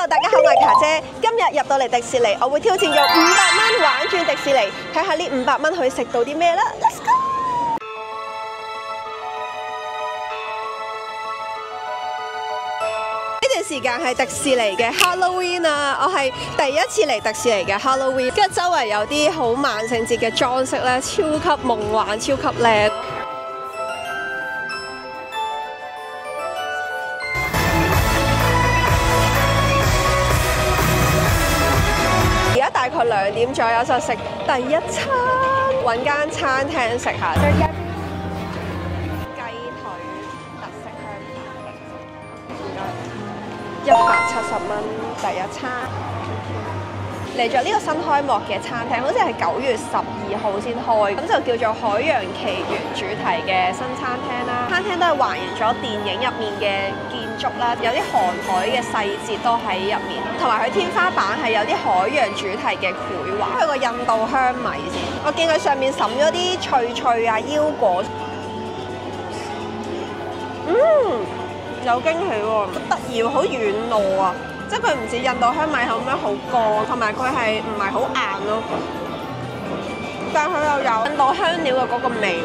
大家好，我係卡姐。今日入到嚟迪士尼，我會挑戰用500蚊玩轉迪士尼，睇下呢500蚊可以食到啲咩啦。Let's go！ 呢段時間係迪士尼嘅 Halloween 啊，我係第一次嚟迪士尼嘅 Halloween， 跟住周圍有啲好萬聖節嘅裝飾咧，超級夢幻，超級靚。 大概2點左右就食第一餐，揾間餐廳食下。雞腿特色香腸，170蚊第一餐。嚟咗呢個新開幕嘅餐廳，好似係9月12號先開，咁就叫做海洋奇緣主題嘅新餐廳啦。餐廳都係還原咗電影入面嘅建築啦，有啲航海嘅細節都喺入面，同埋佢天花板係有啲海洋主題嘅繪畫。佢個印度香米先，我見佢上面滲咗啲脆脆啊腰果，有驚喜喎，好得意喎，好軟糯啊！ 即係佢唔似印度香米口咁樣好乾，同埋佢係唔係好硬咯，但係佢又有印度香料嘅嗰個味喎，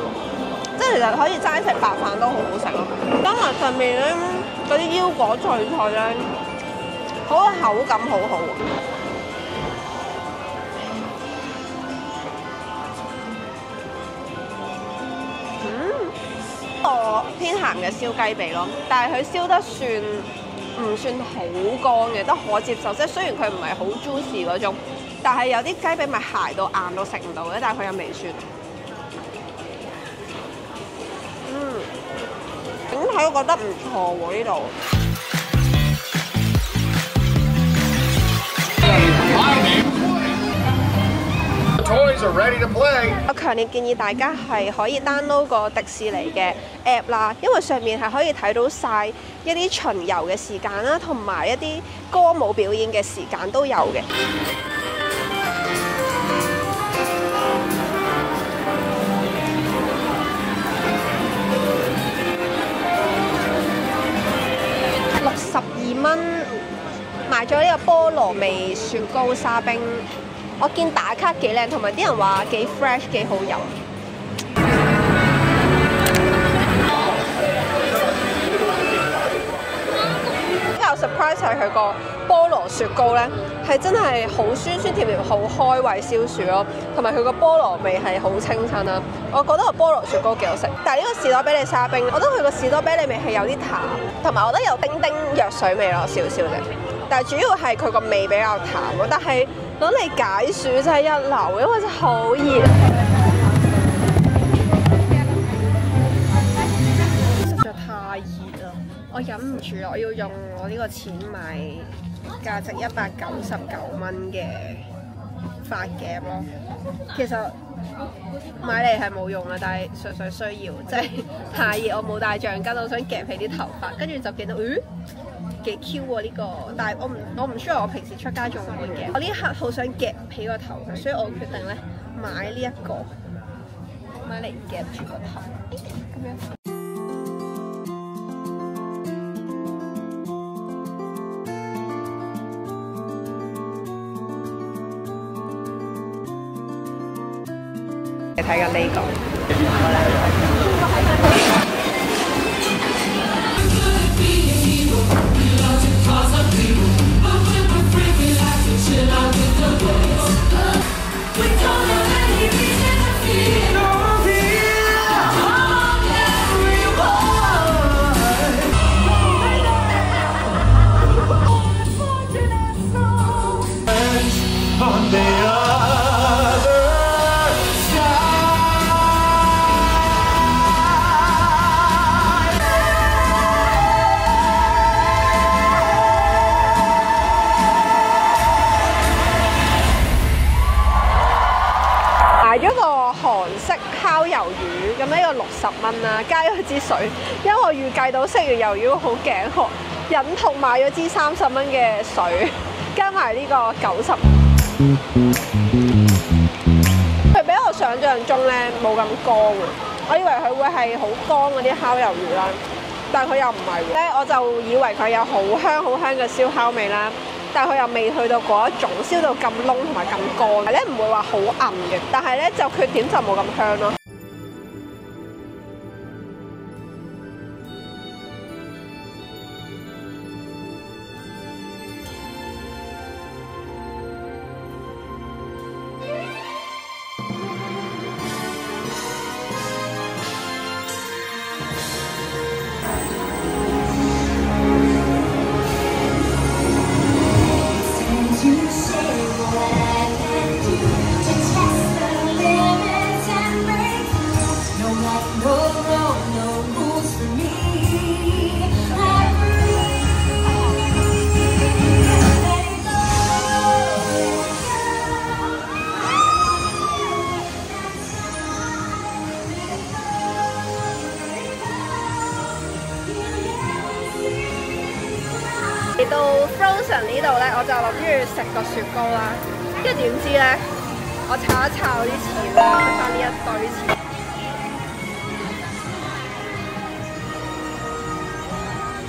即係其實可以齋食白飯都好好食咯。加埋上面咧嗰啲腰果脆脆咧，嗰個口感好好。個偏鹹嘅燒雞髀咯，但係佢燒得唔算好乾嘅，都可接受。即係雖然佢唔係好 juicy 嗰種，但係有啲雞髀咪鞋到硬到食唔到嘅，但係佢又未算。整體我覺得唔錯喎呢度。我強烈建議大家係可以 download 個迪士尼嘅 app 啦，因為上面係可以睇到晒一啲巡遊嘅時間啦，同埋一啲歌舞表演嘅時間都有嘅。62蚊買咗呢個菠蘿味雪糕沙冰。 我見打卡幾靚，同埋啲人話幾 fresh 幾好飲。比較 surprise 係佢個菠蘿雪糕咧，係真係好酸酸甜甜，好開胃消暑咯。同埋佢個菠蘿味係好清新啦。我覺得個菠蘿雪糕幾好食，但係呢個士多啤梨沙冰，我覺得佢個士多啤梨味係有啲淡，同埋我覺得有丁丁藥水味咯，少少啫。但係主要係佢個味比較淡咯，但係。 攞嚟解暑真係一流，因為真係好熱。實在太熱啦，我忍唔住啦，我要用我呢個錢買價值199蚊嘅髮夾咯。其實買嚟係冇用啊，但係純粹需要，即係太熱，我冇帶橡筋，我想夾起啲頭髮，跟住就見到幾 Q 喎呢個，但係我唔 sure 我平時出街仲會夾。我呢一刻好想夾起個頭，所以我決定咧買呢一個，買嚟夾住個頭，咁樣。你睇緊呢個，好啦。 買咗個韓式烤魷魚，咁呢個60蚊啦，加咗支水，因為我預計到食完魷魚好頸渴，忍痛買咗支30蚊嘅水，加埋呢個90。佢比我想象中咧冇咁乾喎，我以為佢會係好乾嗰啲烤魷魚啦，但係佢又唔係喎。咧我就以為佢有好香好香嘅燒烤味啦。但係佢又未去到嗰一種燒到咁燶同埋咁乾，係咧唔會話好韌嘅，但係咧就缺點就冇咁香咯。嚟到 Frozen 呢度咧，我就諗住食個雪糕啦，跟住點知咧，我炒一炒啲錢啦，去翻呢一堆錢。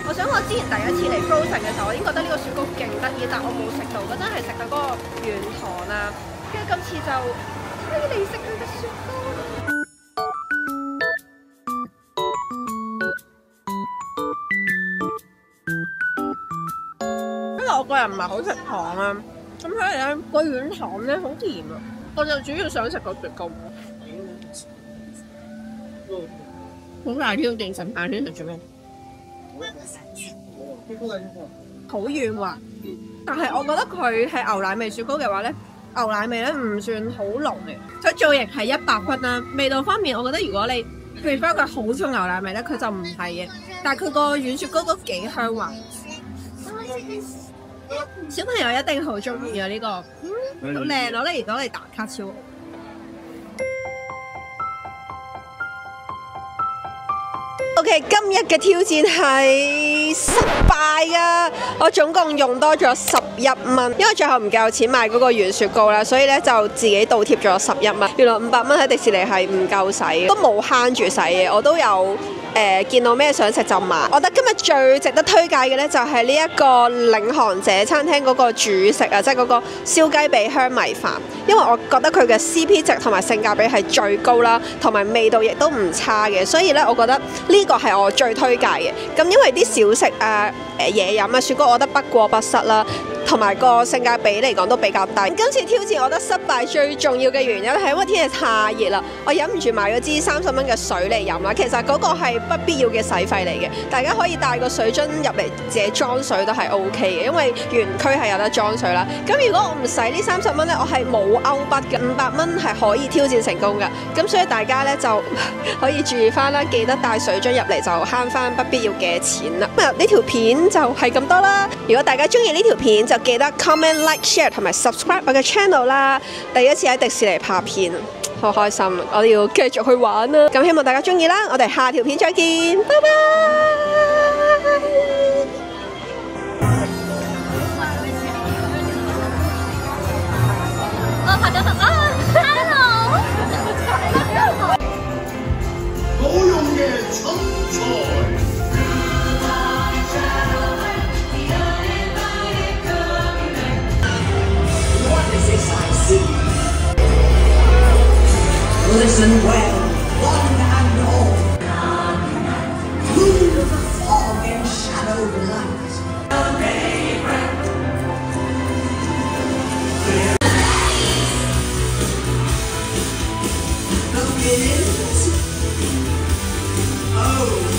我想我之前第一次嚟 Frozen 嘅時候，我已經覺得呢個雪糕勁得意，但我冇食到，嗰陣係食到嗰個軟糖啦，跟住今次就可以嚟食佢嘅雪糕啦。我個人唔係好食糖啊，咁所以咧個軟糖咧好甜啊，我就主要想食個雪糕。好大挑戰，神飯圈嚟做咩？好軟滑，但係我覺得佢係牛奶味雪糕嘅話咧，牛奶味咧唔算好濃嘅。佢造型係100分啦，味道方面我覺得如果你 prefer 佢好重牛奶味咧，佢就唔係嘅，但係佢個軟雪糕都幾香滑。小朋友一定好中意啊！呢個好靚，攞嚟打卡超。OK， 今日嘅挑戰係失敗㗎，我總共用多咗11蚊，因為最後唔夠錢買嗰個軟雪糕啦，所以咧就自己倒貼咗11蚊。原來500蚊喺迪士尼係唔夠使嘅，都冇慳住使嘅，我都有。見到咩想食就買。我覺得今日最值得推介嘅呢，就係呢一個領航者餐廳嗰個主食啊，即係嗰個燒雞髀香米飯，因為我覺得佢嘅 CP 值同埋性價比係最高啦，同埋味道亦都唔差嘅，所以呢，我覺得呢個係我最推介嘅。咁因為啲小食啊、嘢飲啊、雪糕，我覺得不過不失啦。同埋個性價比嚟講都比較低。今次挑戰我覺得失敗最重要嘅原因係因為天氣太熱啦，我忍唔住買咗支30蚊嘅水嚟飲啦。其實嗰個係不必要嘅使費嚟嘅，大家可以帶個水樽入嚟自己裝水都係 OK 嘅，因為園區係有得裝水啦。咁如果我唔使呢30蚊呢，我係冇歐筆嘅，500蚊係可以挑戰成功嘅。咁所以大家呢就可以注意翻啦，記得帶水樽入嚟就慳翻不必要嘅錢啦。咁呢條片就係咁多啦。如果大家中意呢條片就記得 comment、like、share 同埋 subscribe 我嘅 channel 啦！第一次喺迪士尼拍片，好開心！我哋要繼續去玩啦！咁希望大家中意啦！我哋下條片再見，拜拜！我拍咗啊 ！Hello！ 好用嘅親菜。Listen well, one and all. Through the fog and shadowed light. The winds. Oh.